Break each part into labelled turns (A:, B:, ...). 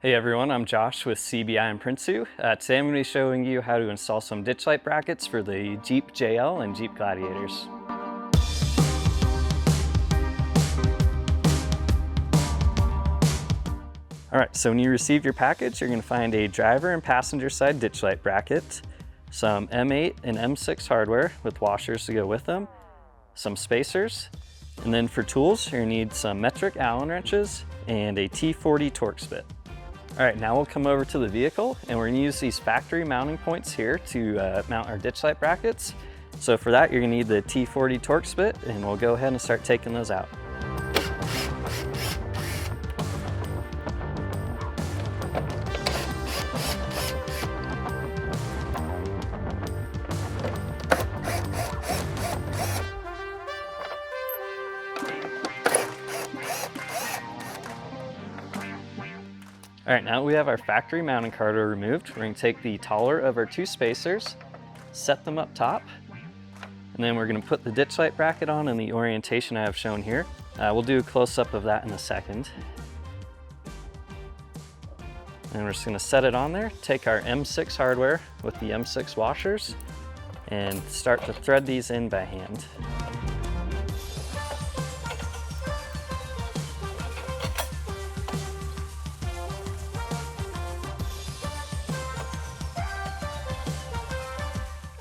A: Hey everyone, I'm Josh with CBI and Prinsu. Today I'm going to be showing you how to install some ditch light brackets for the Jeep JL and Jeep Gladiators. Alright, so when you receive your package, you're going to find a driver and passenger side ditch light bracket, some M8 and M6 hardware with washers to go with them, some spacers, and then for tools, you're going to need some metric Allen wrenches and a T40 Torx bit. All right, now we'll come over to the vehicle and we're gonna use these factory mounting points here to mount our ditch light brackets. So for that, you're gonna need the T40 Torx bit and we'll go ahead and start taking those out. All right, now that we have our factory mounting cardware removed, we're going to take the taller of our two spacers, set them up top, and then we're going to put the ditch light bracket on in the orientation I have shown here. We'll do a close-up of that in a second. And we're just going to set it on there, take our M6 hardware with the M6 washers, and start to thread these in by hand.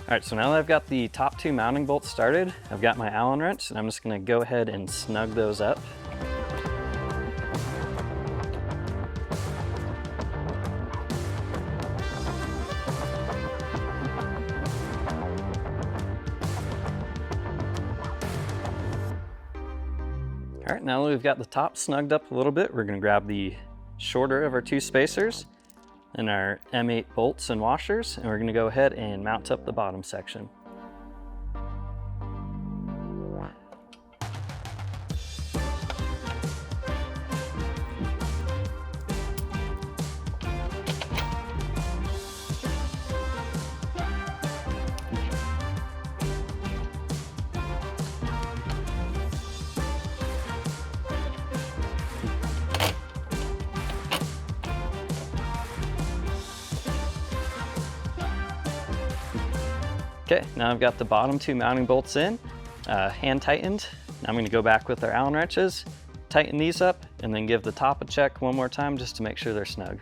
A: All right, so now that I've got the top two mounting bolts started, I've got my Allen wrench, and I'm just gonna go ahead and snug those up. All right, now that we've got the top snugged up a little bit, we're gonna grab the shorter of our two spacers and our M8 bolts and washers, and we're going to go ahead and mount up the bottom section. Okay, now I've got the bottom two mounting bolts in, hand tightened. Now I'm going to go back with our Allen wrenches, tighten these up, and then give the top a check one more time just to make sure they're snug.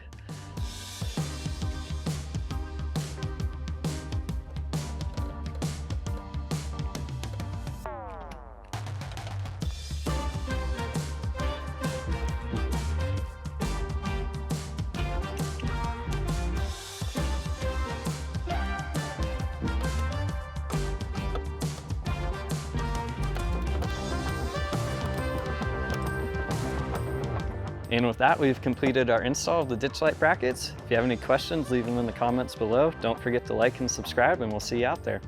A: And with that, we've completed our install of the ditch light brackets. If you have any questions, leave them in the comments below. Don't forget to like and subscribe, and we'll see you out there.